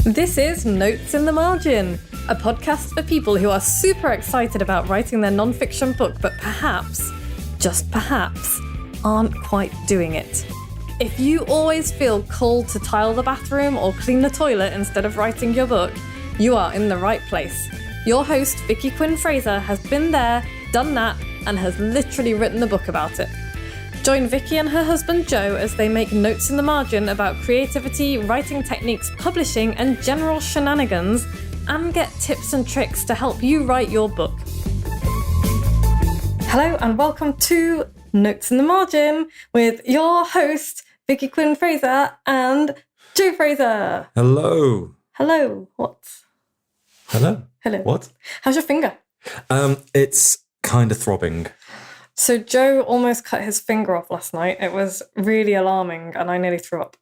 This is Notes in the Margin, a podcast for people who are super excited about writing their non-fiction book, but perhaps, just perhaps, aren't quite doing it. If you always feel called to tile the bathroom or clean the toilet instead of writing your book, you are in the right place. Your host, Vicky Quinn Fraser, has been there, done that, and has literally written a book about it. Join Vicky and her husband Joe as they make notes in the margin about creativity, writing techniques, publishing, and general shenanigans, and get tips and tricks to help you write your book. Hello and welcome to Notes in the Margin with your host, Vicky Quinn Fraser and Joe Fraser. Hello. Hello. What? Hello. Hello. What? How's your finger? It's kind of throbbing. So Joe almost cut his finger off last night. It was really alarming and I nearly threw up.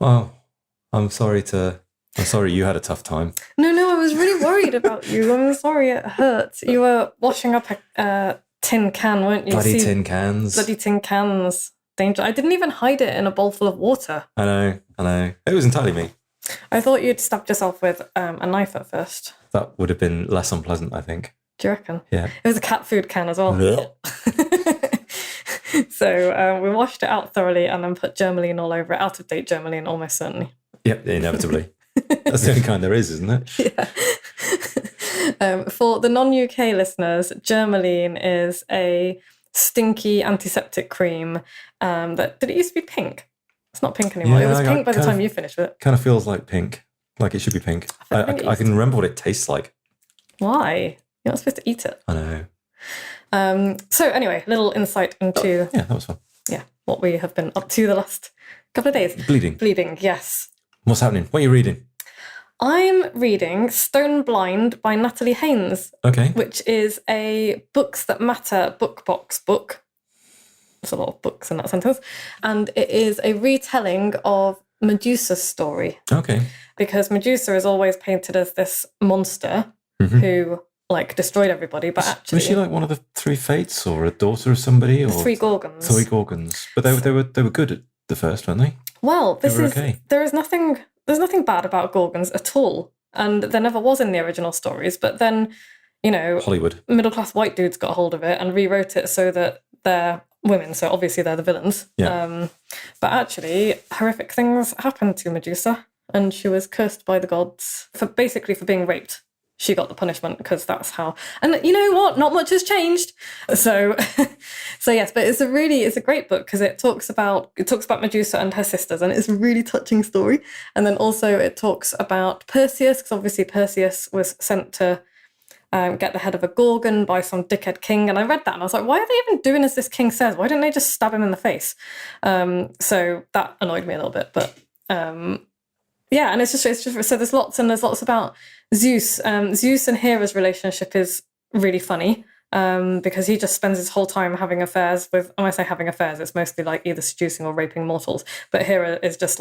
Oh, I'm sorry you had a tough time. No, I was really worried about you. I'm sorry it hurt. You were washing up a tin can, weren't you? Bloody tin cans. Bloody tin cans. Danger. I didn't even hide it in a bowl full of water. I know. It was entirely me. I thought you'd stabbed yourself with a knife at first. That would have been less unpleasant, I think. Do you reckon? Yeah. It was a cat food can as well. So we washed it out thoroughly and then put Germaline all over it. Out of date Germaline, almost certainly. Yep, inevitably. That's the only kind there is, isn't it? Yeah. For the non-UK listeners, Germaline is a stinky antiseptic cream that... Did it used to be pink? It's not pink anymore. Yeah, it was pink by the time you finished with it. Kind of feels like pink. Like it should be pink. I can remember what it tastes like. Why? You're not supposed to eat it. I know. So anyway, little insight into... Yeah, that was fun. Yeah, what we have been up to the last couple of days. Bleeding, yes. What's happening? What are you reading? I'm reading Stone Blind by Natalie Haynes. Okay. Which is a Books That Matter book box book. There's a lot of books in that sentence. And it is a retelling of Medusa's story. Okay. Because Medusa is always painted as this monster who... destroyed everybody, but actually... Was she like one of the three fates or a daughter of somebody? Or three Gorgons. Three Gorgons. But they were good at the first, weren't they? Well, Okay. there's nothing bad about Gorgons at all. And there never was in the original stories. But then, Hollywood. Middle-class white dudes got hold of it and rewrote it so that they're women. So obviously they're the villains. Yeah. But actually, horrific things happened to Medusa. And she was cursed by the gods for being raped. She got the punishment because that's how. And you know what? Not much has changed. So yes, but it's a great book because it talks about Medusa and her sisters, and it's a really touching story. And then also it talks about Perseus, because obviously Perseus was sent to get the head of a Gorgon by some dickhead king. And I read that and I was like, why are they even doing as this king says? Why don't they just stab him in the face? So that annoyed me a little bit, but. Yeah, and it's just so there's lots about Zeus. Zeus and Hera's relationship is really funny because he just spends his whole time having affairs with. When I say having affairs, it's mostly like either seducing or raping mortals. But Hera is just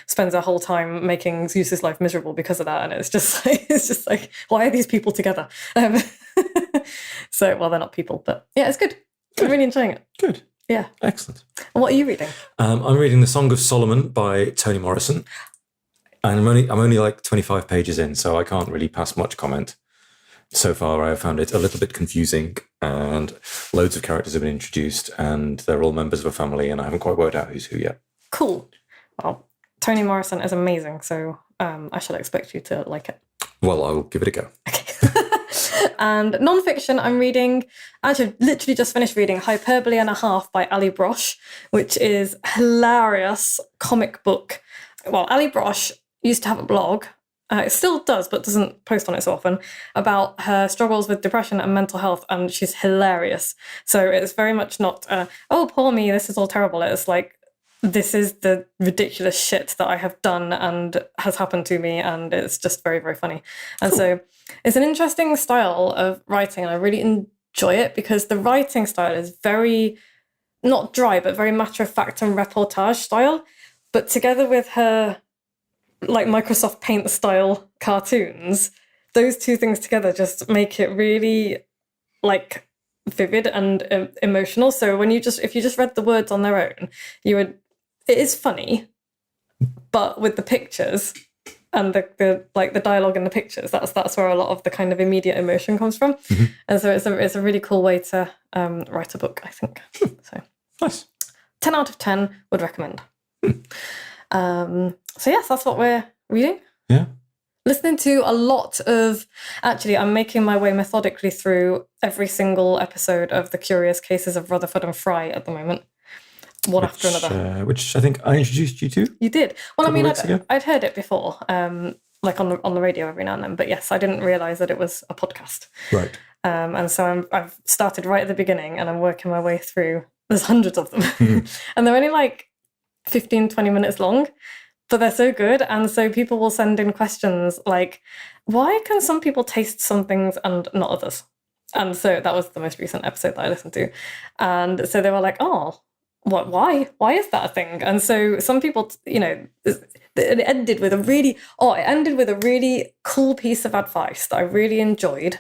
spends her whole time making Zeus's life miserable because of that, and it's just like why are these people together? So they're not people, but yeah, it's good. I'm really enjoying it. Good. Yeah. Excellent. And what are you reading? I'm reading The Song of Solomon by Toni Morrison. And I'm only like 25 pages in, so I can't really pass much comment. So far, I have found it a little bit confusing, and loads of characters have been introduced, and they're all members of a family, and I haven't quite worked out who's who yet. Cool. Well, Toni Morrison is amazing, so I shall expect you to like it. Well, I'll give it a go. Okay. And non-fiction, I'm reading, actually literally just finished reading Hyperbole and a Half by Ali Brosh, which is a hilarious comic book. Well, Ali Brosh used to have a blog, it still does, but doesn't post on it so often, about her struggles with depression and mental health, and she's hilarious. So it's very much not, oh, poor me, this is all terrible. It's like, this is the ridiculous shit that I have done and has happened to me, and it's just very, very funny. And so it's an interesting style of writing, and I really enjoy it because the writing style is very, not dry, but very matter-of-fact and reportage style. But together with her Microsoft Paint style cartoons, those two things together just make it really vivid and emotional. So if you just read the words on their own, it is funny, but with the pictures, and the dialogue and the pictures. That's where a lot of the kind of immediate emotion comes from. And so it's a really cool way to write a book, I think. So Nice. 10 out of 10 would recommend. So yes, that's what we're reading. Yeah. Listening to a lot of... Actually, I'm making my way methodically through every single episode of The Curious Cases of Rutherford and Fry at the moment. One after another. Which I think I introduced you to. You did. Well, I mean, weeks ago. I'd heard it before, like on the radio every now and then. But yes, I didn't realise that it was a podcast. Right. And so I've started right at the beginning and I'm working my way through. There's hundreds of them. And they're only like 15, 20 minutes long. But they're so good. And so people will send in questions like, why can some people taste some things and not others? And so that was the most recent episode that I listened to. And so they were like, oh, what? Why is that a thing? And so some people, it ended with a really cool piece of advice that I really enjoyed.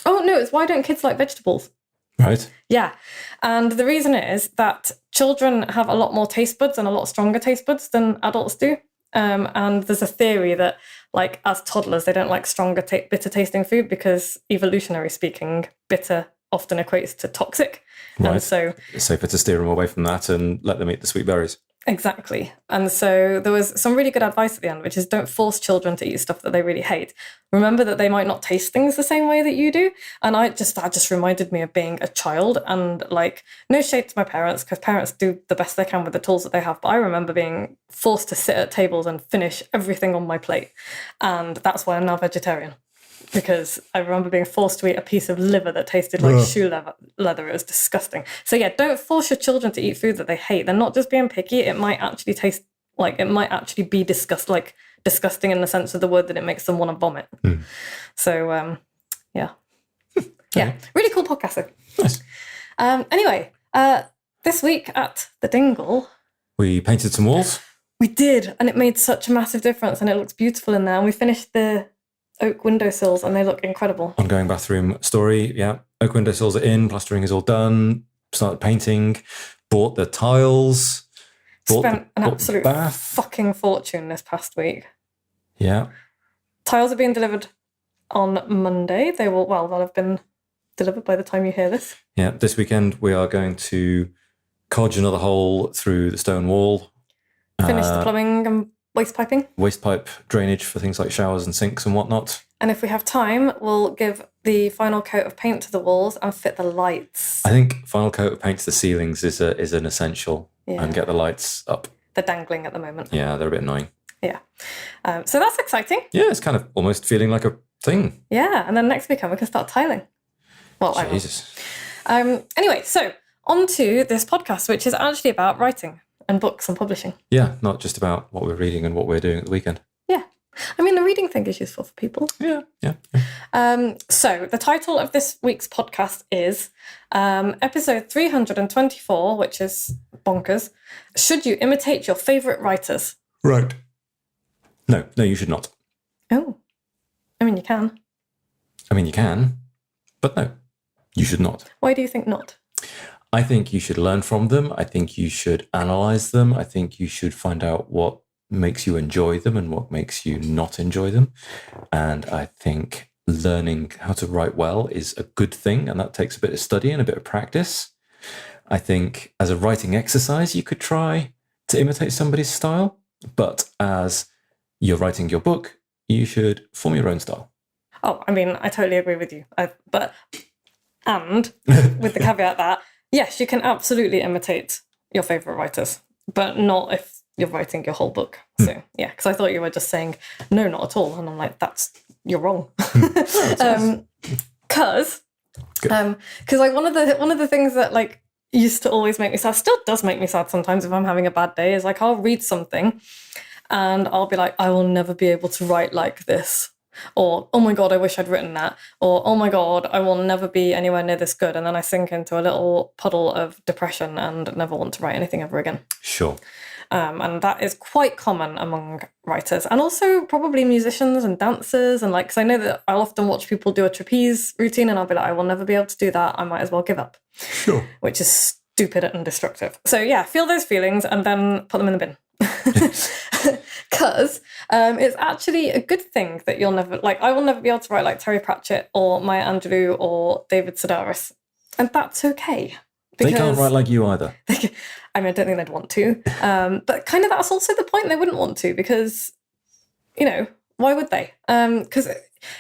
Oh, no, it's why don't kids like vegetables? Right. Yeah. And the reason is that children have a lot more taste buds and a lot stronger taste buds than adults do. And there's a theory that, like, as toddlers, they don't like stronger, bitter tasting food because, evolutionary speaking, bitter often equates to toxic. Right. And so It's safer to steer them away from that and let them eat the sweet berries. Exactly. And so there was some really good advice at the end, which is don't force children to eat stuff that they really hate. Remember that they might not taste things the same way that you do. And that just reminded me of being a child, and like, no shade to my parents, because parents do the best they can with the tools that they have. But I remember being forced to sit at tables and finish everything on my plate. And that's why I'm now vegetarian. Because I remember being forced to eat a piece of liver that tasted like shoe leather. It was disgusting. So yeah, don't force your children to eat food that they hate. They're not just being picky. It might actually taste like, it might actually be disgusting in the sense of the word that it makes them want to vomit. So yeah. Yeah, really cool podcast though. Nice. Anyway, this week at the Dingle, We painted some walls. we did, and it made such a massive difference, and it looks beautiful in there. And we finished the oak windowsills and they look incredible. Ongoing bathroom story. Yeah. Oak windowsills are in. Plastering is all done. Started painting. Bought the tiles. Spent an absolute bath. fucking fortune this past week. Yeah. Tiles are being delivered on Monday. They'll have been delivered by the time you hear this. Yeah. This weekend we are going to codge another hole through the stone wall. Finish the plumbing and waste piping. Waste pipe drainage for things like showers and sinks and whatnot. And if we have time, we'll give the final coat of paint to the walls and fit the lights. I think final coat of paint to the ceilings is an essential, and get the lights up. They're dangling at the moment. Yeah, they're a bit annoying. Yeah. So that's exciting. Yeah, it's kind of almost feeling like a thing. Yeah, and then next weekend we can start tiling. Well, Jesus. I will. Anyway, so on to this podcast, which is actually about writing and books and publishing. Yeah, not just about what we're reading and what we're doing at the weekend. Yeah. I mean, the reading thing is useful for people. Yeah. So the title of this week's podcast is episode 324, which is bonkers. Should you imitate your favourite writers? Right. No, you should not. Oh. I mean, you can. I mean, you can, but no, you should not. Why do you think not? I think you should learn from them. I think you should analyze them. I think you should find out what makes you enjoy them and what makes you not enjoy them. And I think learning how to write well is a good thing, and that takes a bit of study and a bit of practice. I think as a writing exercise, you could try to imitate somebody's style, but as you're writing your book, you should form your own style. Oh, I mean, I totally agree with you. And with the caveat that, yes, you can absolutely imitate your favourite writers, but not if you're writing your whole book. So, yeah, because I thought you were just saying, no, not at all. And I'm like, you're wrong. Because like one of the things that like used to always make me sad, still does make me sad sometimes if I'm having a bad day, is like I'll read something and I'll be like, I will never be able to write like this. Or, oh my God, I wish I'd written that. Or, oh my God, I will never be anywhere near this good. And then I sink into a little puddle of depression and never want to write anything ever again. Sure. And that is quite common among writers, and also probably musicians and dancers. And like, because I know that I'll often watch people do a trapeze routine and I'll be like, I will never be able to do that. I might as well give up. Sure. Which is stupid and destructive. So yeah, feel those feelings and then put them in the bin. Because it's actually a good thing that you'll never, like, I will never be able to write like Terry Pratchett or Maya Angelou or David Sedaris. And that's okay. They can't write like you either. I mean, I don't think they'd want to. But kind of that's also the point. They wouldn't want to because, you know, why would they? Because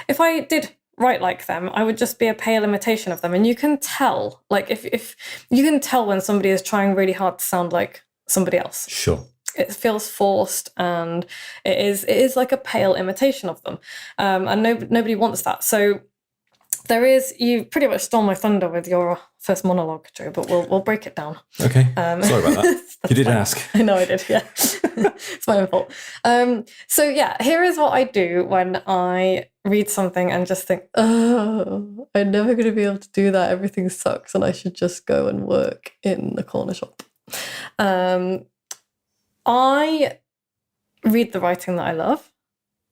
if I did write like them, I would just be a pale imitation of them. And you can tell, like, if you can tell when somebody is trying really hard to sound like somebody else. Sure. It feels forced, and it is like a pale imitation of them, and nobody wants that. So you pretty much stole my thunder with your first monologue, Joe, but we'll break it down. Okay, sorry about that. You did ask. I know I did. Yeah, it's my own fault. So yeah, here is what I do when I read something and just think, oh, I'm never going to be able to do that. Everything sucks, and I should just go and work in the corner shop. I read the writing that I love,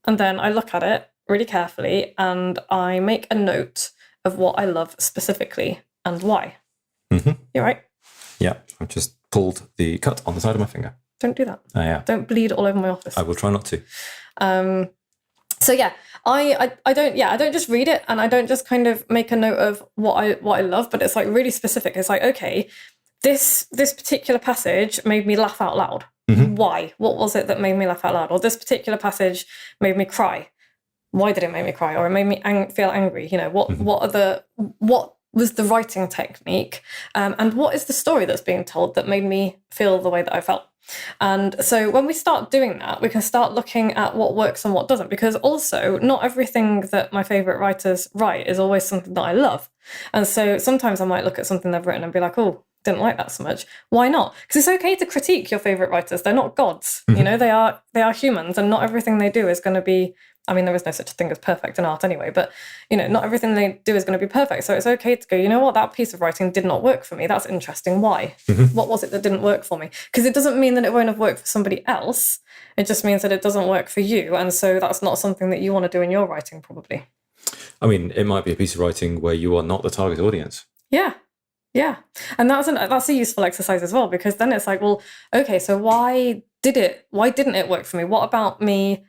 and then I look at it really carefully, and I make a note of what I love specifically and why. Mm-hmm. You're right. Yeah, I've just pulled the cut on the side of my finger. Don't do that. Yeah. Don't bleed all over my office. I will try not to. So yeah, I don't just read it, and I don't just kind of make a note of what I love, but it's like really specific. It's like, okay, this particular passage made me laugh out loud. Mm-hmm. Why? What was it that made me laugh out loud? Or this particular passage made me cry. Why did it make me cry? Or it made me feel angry. You know, what was the writing technique? And what is the story that's being told that made me feel the way that I felt? And so when we start doing that, we can start looking at what works and what doesn't, because also not everything that my favourite writers write is always something that I love. And so sometimes I might look at something they've written and be like, oh, didn't like that so much. Why not? Because it's okay to critique your favourite writers. They're not gods. Mm-hmm. You know, they are humans, and not everything they do is going to be, I mean, there is no such thing as perfect in art anyway, but, you know, not everything they do is going to be perfect. So it's okay to go, you know what, that piece of writing did not work for me. That's interesting. Why? Mm-hmm. What was it that didn't work for me? Because it doesn't mean that it won't have worked for somebody else. It just means that it doesn't work for you. And so that's not something that you want to do in your writing, probably. I mean, it might be a piece of writing where you are not the target audience. Yeah. Yeah. And that's a useful exercise as well, because then it's like, well, okay, so why didn't it work for me? What about me,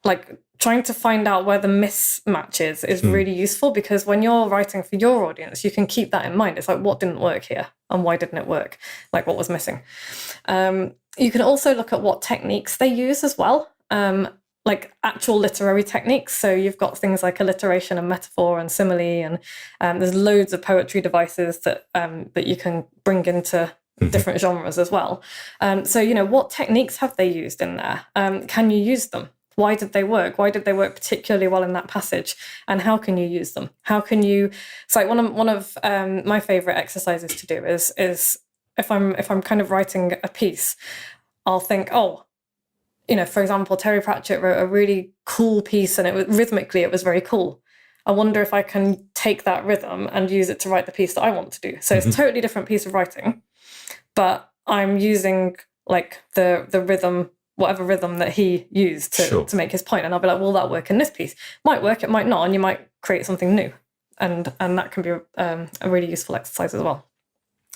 like, trying to find out where the mismatch is really useful, because when you're writing for your audience, you can keep that in mind. It's like, what didn't work here and why didn't it work? Like, what was missing? You can also look at what techniques they use as well, like actual literary techniques. So you've got things like alliteration and metaphor and simile, and there's loads of poetry devices that you can bring into different genres as well. So, you know, what techniques have they used in there? Can you use them? Why did they work? Why did they work particularly well in that passage? And how can you use them? How can you? So, like one of my favorite exercises to do is if I'm kind of writing a piece, I'll think, oh, you know, for example, Terry Pratchett wrote a really cool piece, and rhythmically it was very cool. I wonder if I can take that rhythm and use it to write the piece that I want to do. So it's a totally different piece of writing, but I'm using like the rhythm, whatever rhythm that he used to make his point. And I'll be like, will that work in this piece? Might work, it might not, and you might create something new. And that can be a really useful exercise as well.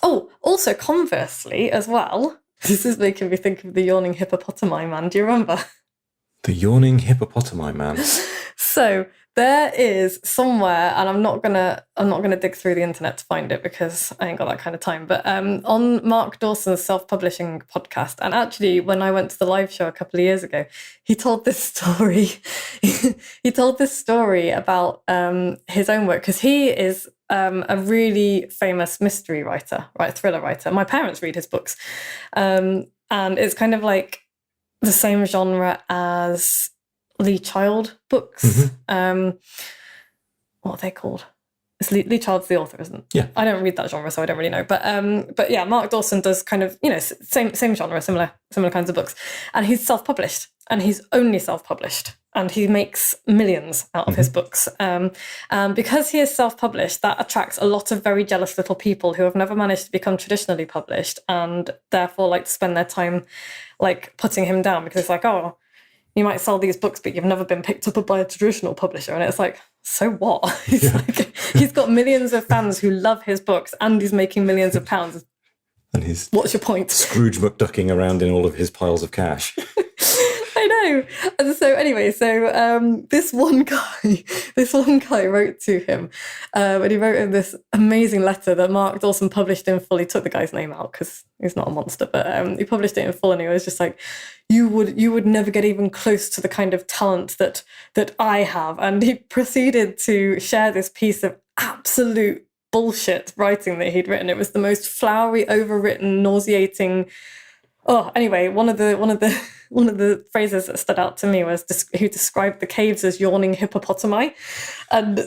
Oh, also conversely as well, this is making me think of the yawning hippopotami man. Do you remember? The yawning hippopotami man. So there is somewhere, and I'm not gonna dig through the internet to find it because I ain't got that kind of time. But on Mark Dawson's self-publishing podcast, and actually when I went to the live show a couple of years ago, he told this story. He told this story about his own work, because he is a really famous mystery writer, right? Thriller writer. My parents read his books, and it's kind of like the same genre as Lee Child books. Mm-hmm. What are they called? It's Lee Child's the author, isn't it? Yeah. I don't read that genre, so I don't really know. But yeah, Mark Dawson does kind of, you know, same genre, similar kinds of books, and he's self-published, and he's only self-published, and he makes millions out of his books. And because he is self-published, that attracts a lot of very jealous little people who have never managed to become traditionally published, and therefore like to spend their time like putting him down, because it's like, oh, you might sell these books, but you've never been picked up by a traditional publisher. And it's like, so what? He's got millions of fans who love his books, and he's making millions of pounds. And he's what's your point? Scrooge McDucking around in all of his piles of cash. I know. And so anyway, this one guy wrote to him, and he wrote him this amazing letter that Mark Dawson published in full. He took the guy's name out because he's not a monster, but he published it in full, and he was just like, you would never get even close to the kind of talent that I have. And he proceeded to share this piece of absolute bullshit writing that he'd written. It was the most flowery, overwritten, nauseating. Oh, anyway, one of the phrases that stood out to me was who described the caves as yawning hippopotami, and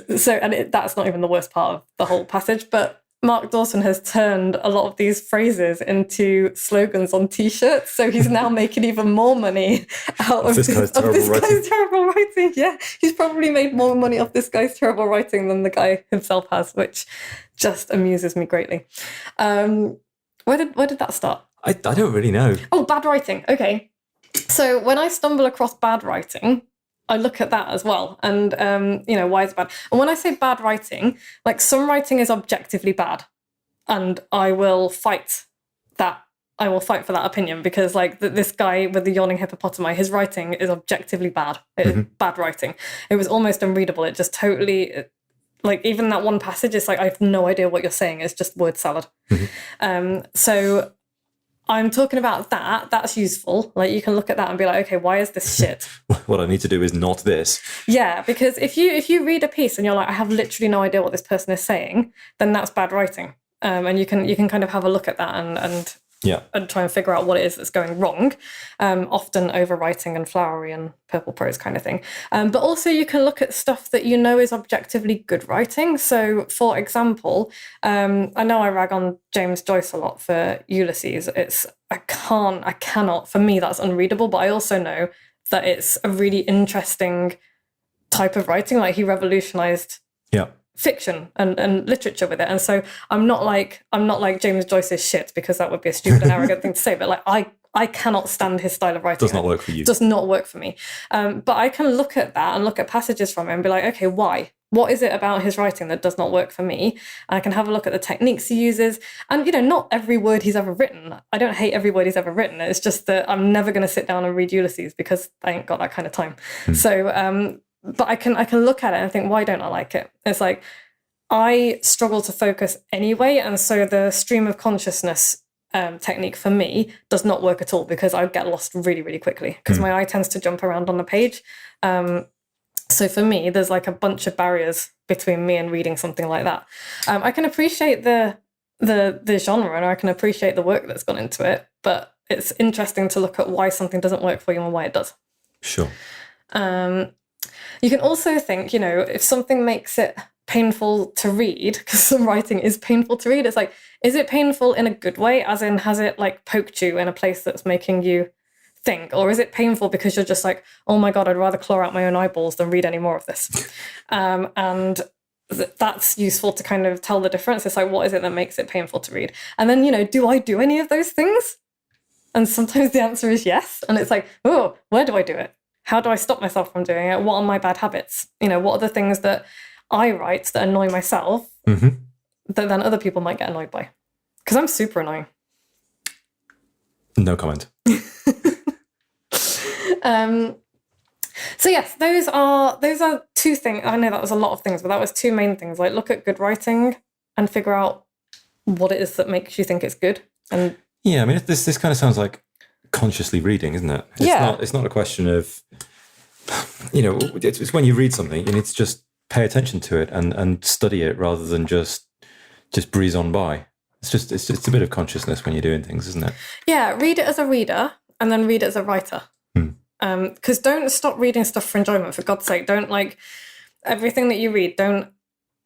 that's not even the worst part of the whole passage. But Mark Dawson has turned a lot of these phrases into slogans on T-shirts, so he's now making even more money out of this guy's terrible writing. Yeah, he's probably made more money off this guy's terrible writing than the guy himself has, which just amuses me greatly. Where did that start? I don't really know. Oh, bad writing. Okay. So when I stumble across bad writing, I look at that as well. And, why is it bad? And when I say bad writing, like some writing is objectively bad. And I will fight that. I will fight for that opinion because like this guy with the yawning hippopotami, his writing is objectively bad. It is bad writing. It was almost unreadable. It just totally... Like even that one passage is like, I have no idea what you're saying. It's just word salad. So I'm talking about that. That's useful. Like you can look at that and be like, okay, why is this shit? What I need to do is not this. Yeah, because if you read a piece and you're like, I have literally no idea what this person is saying, then that's bad writing. And you can kind of have a look at that and try and figure out what it is that's going wrong. Often overwriting and flowery and purple prose kind of thing. But also you can look at stuff that you know is objectively good writing. So for example, I know I rag on James Joyce a lot for Ulysses. I cannot, for me that's unreadable, but I also know that it's a really interesting type of writing. Like he revolutionized fiction and literature with it. And so I'm not like James Joyce's shit, because that would be a stupid and arrogant thing to say, but like I cannot stand his style of writing. Does not work for you. Does not work for me. But I can look at that and look at passages from it and be like, okay, why? What is it about his writing that does not work for me? And I can have a look at the techniques he uses. And, not every word he's ever written. I don't hate every word he's ever written. It's just that I'm never going to sit down and read Ulysses because I ain't got that kind of time. So, but I can look at it and think, why don't I like it? It's like, I struggle to focus anyway. And so the stream of consciousness technique for me does not work at all because I get lost really, really quickly because my eye tends to jump around on the page. So for me, there's like a bunch of barriers between me and reading something like that. I can appreciate the genre and I can appreciate the work that's gone into it, but it's interesting to look at why something doesn't work for you and why it does. Sure. You can also think, if something makes it painful to read, because some writing is painful to read, it's like, is it painful in a good way, as in has it like poked you in a place that's making you think, or is it painful because you're just like, oh my god, I'd rather claw out my own eyeballs than read any more of this? And that's useful to kind of tell the difference. It's like, what is it that makes it painful to read? And then, do I do any of those things? And sometimes the answer is yes. And it's like, oh, where do I do it? How do I stop myself from doing it? What are my bad habits? What are the things that I write that annoy myself that then other people might get annoyed by? Because I'm super annoying. No comment. So yes, those are two things. I know that was a lot of things, but that was two main things. Like look at good writing and figure out what it is that makes you think it's good. And yeah, I mean, this kind of sounds like consciously reading, isn't it? It's not a question of, it's when you read something, you need to just pay attention to it and study it rather than just breeze on by. It's a bit of consciousness when you're doing things, isn't it? Yeah, read it as a reader and then read it as a writer. Because don't stop reading stuff for enjoyment, for God's sake. Don't like everything that you read, don't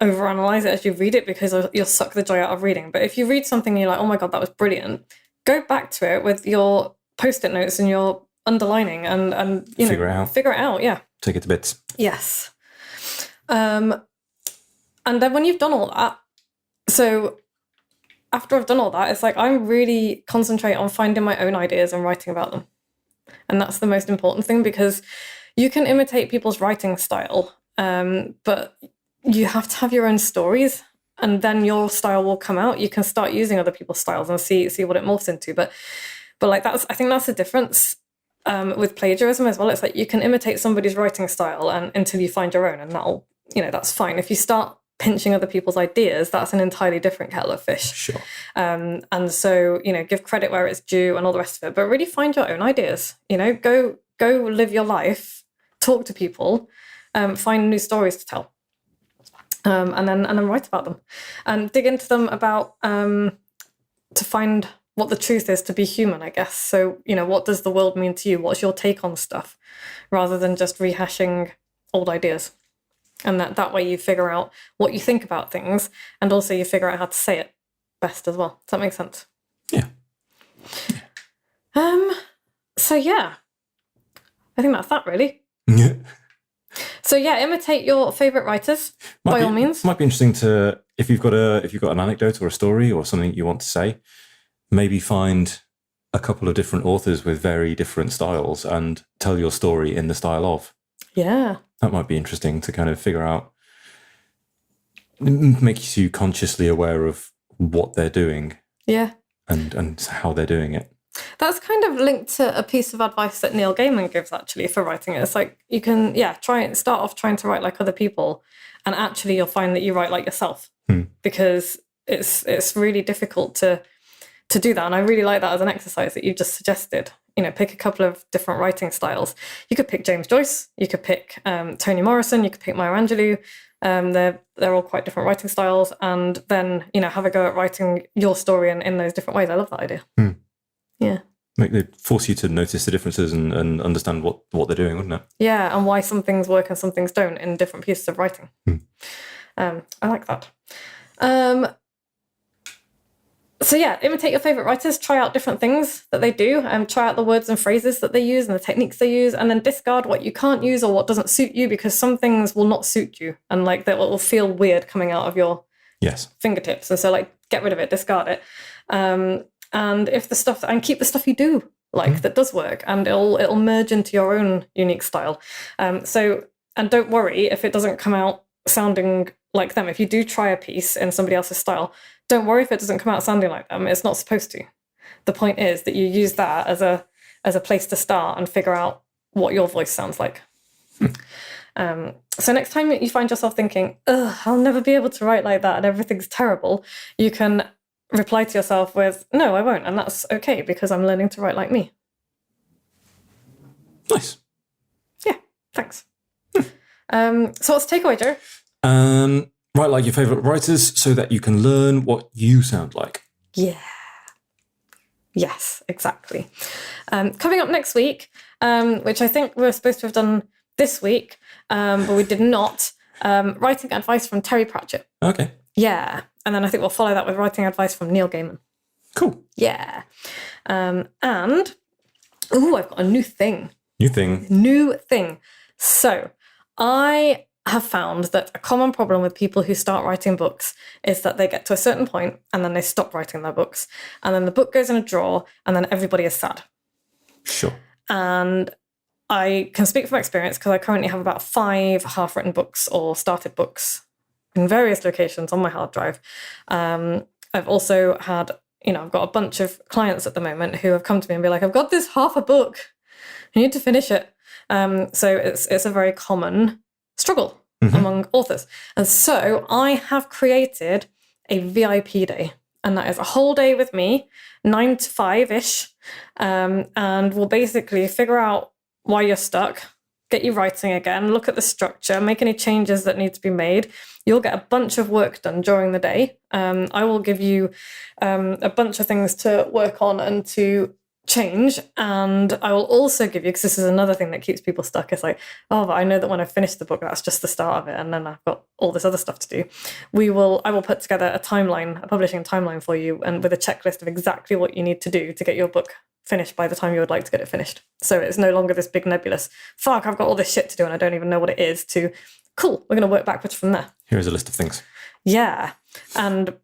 overanalyze it as you read it because you'll suck the joy out of reading. But if you read something and you're like, oh my God, that was brilliant, go back to it with your Post-it notes and your underlining and figure it out, yeah. Take it to bits. Yes. And then when you've done all that, so after I've done all that, it's like I really concentrate on finding my own ideas and writing about them. And that's the most important thing, because you can imitate people's writing style, but you have to have your own stories, and then your style will come out. You can start using other people's styles and see what it morphs into. But like I think that's the difference. with plagiarism as well. It's like you can imitate somebody's writing style and until you find your own, and that'll, that's fine. If you start pinching other people's ideas, that's an entirely different kettle of fish. Sure. And so, give credit where it's due and all the rest of it, but really find your own ideas. Go live your life, talk to people, find new stories to tell, and then write about them, and dig into them about to find what the truth is to be human, I guess. So, what does the world mean to you? What's your take on stuff, rather than just rehashing old ideas? And that way you figure out what you think about things, and also you figure out how to say it best as well. Does that make sense? Yeah. So yeah, I think that's that really. Yeah. So yeah, imitate your favourite writers by all means. Might be interesting to, if you've got an anecdote or a story or something you want to say, maybe find a couple of different authors with very different styles and tell your story in the style of. Yeah. That might be interesting to kind of figure out, makes you consciously aware of what they're doing. Yeah. And how they're doing it. That's kind of linked to a piece of advice that Neil Gaiman gives actually for writing it. It's like you can, try and start off trying to write like other people, and actually you'll find that you write like yourself, because it's really difficult to do that. And I really like that as an exercise that you just suggested. Pick a couple of different writing styles. You could pick James Joyce, you could pick Toni Morrison, you could pick Maya Angelou. They're all quite different writing styles, and then have a go at writing your story in those different ways. I love that idea. Yeah, they force you to notice the differences and understand what they're doing, wouldn't it? Yeah, and why some things work and some things don't in different pieces of writing. I like that. So yeah, imitate your favourite writers, try out different things that they do, and try out the words and phrases that they use and the techniques they use, and then discard what you can't use or what doesn't suit you, because some things will not suit you, and like that will feel weird coming out of your fingertips. And so get rid of it, discard it. And if the stuff, and keep the stuff you do like that does work, and it'll merge into your own unique style. And don't worry if it doesn't come out sounding like them. If you do try a piece in somebody else's style, don't worry if it doesn't come out sounding like them. It's not supposed to. The point is that you use that as a place to start and figure out what your voice sounds like. So next time you find yourself thinking, ugh, I'll never be able to write like that and everything's terrible, you can reply to yourself with, no, I won't. And that's okay, because I'm learning to write like me. Nice. Yeah, thanks. So what's the takeaway, Joe? Write like your favourite writers so that you can learn what you sound like. Yeah. Yes, exactly. Coming up next week, which I think we were supposed to have done this week, but we did not, writing advice from Terry Pratchett. Okay. Yeah. And then I think we'll follow that with writing advice from Neil Gaiman. Cool. Yeah. And, I've got a new thing. New thing. So I have found that a common problem with people who start writing books is that they get to a certain point and then they stop writing their books. And then the book goes in a drawer and then everybody is sad. Sure. And I can speak from experience because I currently have about 5 half-written books or started books in various locations on my hard drive. I've also had, I've got a bunch of clients at the moment who have come to me and be like, I've got this half a book. I need to finish it. So it's a very common struggle among authors. And so I have created a VIP day. And that is a whole day with me, 9 to 5-ish. And we'll basically figure out why you're stuck, get you writing again, look at the structure, make any changes that need to be made. You'll get a bunch of work done during the day. I will give you a bunch of things to work on and to change. And I will also give you, because this is another thing that keeps people stuck, it's like, oh, but I know that when I finish the book, that's just the start of it. And then I've got all this other stuff to do. I will put together a timeline, a publishing timeline for you, and with a checklist of exactly what you need to do to get your book finished by the time you would like to get it finished. So it's no longer this big nebulous, fuck, I've got all this shit to do and I don't even know what it is, to, cool, we're going to work backwards from there. Here's a list of things. Yeah. And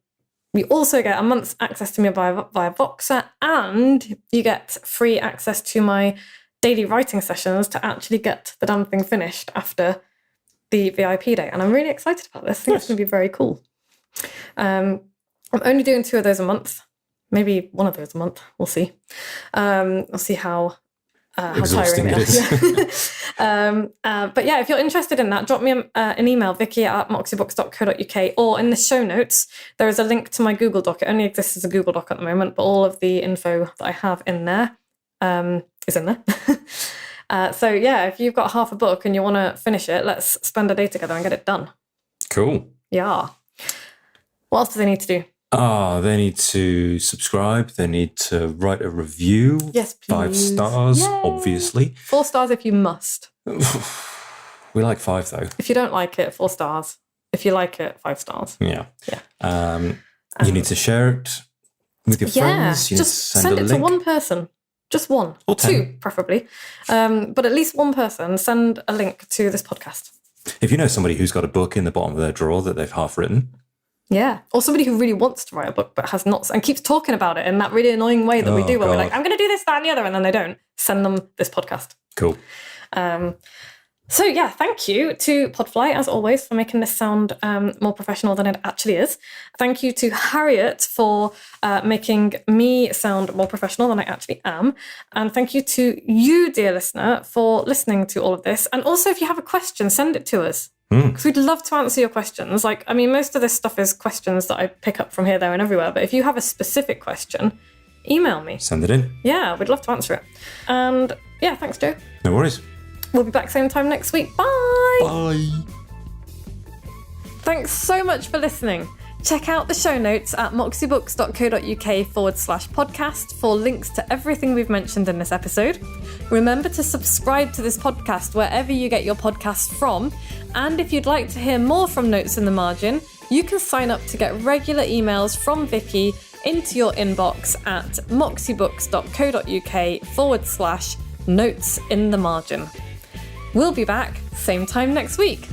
you also get a month's access to me via Voxer, and you get free access to my daily writing sessions to actually get the damn thing finished after the VIP day. And I'm really excited about this. I think it's going to be very cool. I'm only doing 2 of those a month. Maybe one of those a month. We'll see. We'll see how how exhausting tiring it is. But yeah, if you're interested in that, drop me an email, vicky@moxiebooks.co.uk, or in the show notes, there is a link to my Google Doc. It only exists as a Google Doc at the moment, but all of the info that I have in there is in there. So yeah, if you've got half a book and you want to finish it, let's spend a day together and get it done. Cool. Yeah. What else do they need to do? They need to subscribe. They need to write a review. Yes, please. 5 stars, Yay. Obviously. 4 stars if you must. We like 5, though. If you don't like it, 4 stars. If you like it, 5 stars. Yeah. You need to share it with your friends. You just need to send a it link. to one person. Just one. Or 10. 2, preferably. But at least one person, send a link to this podcast. If you know somebody who's got a book in the bottom of their drawer that they've half written. Yeah. Or somebody who really wants to write a book but has not, and keeps talking about it in that really annoying way that we do when we're like, I'm going to do this, that, and the other, and then they don't. Send them this podcast. Cool. So yeah, thank you to Podfly, as always, for making this sound more professional than it actually is. Thank you to Harriet for making me sound more professional than I actually am. And thank you to you, dear listener, for listening to all of this. And also, if you have a question, send it to us. Because we'd love to answer your questions. Most of this stuff is questions that I pick up from here, there, and everywhere. But if you have a specific question, email me. Send it in. Yeah, we'd love to answer it. And yeah, thanks, Joe. No worries. We'll be back same time next week. Bye! Bye. Thanks so much for listening. Check out the show notes at moxiebooks.co.uk/podcast for links to everything we've mentioned in this episode. Remember to subscribe to this podcast wherever you get your podcasts from. And if you'd like to hear more from Notes in the Margin, you can sign up to get regular emails from Vicky into your inbox at moxiebooks.co.uk/notes in the margin. We'll be back same time next week.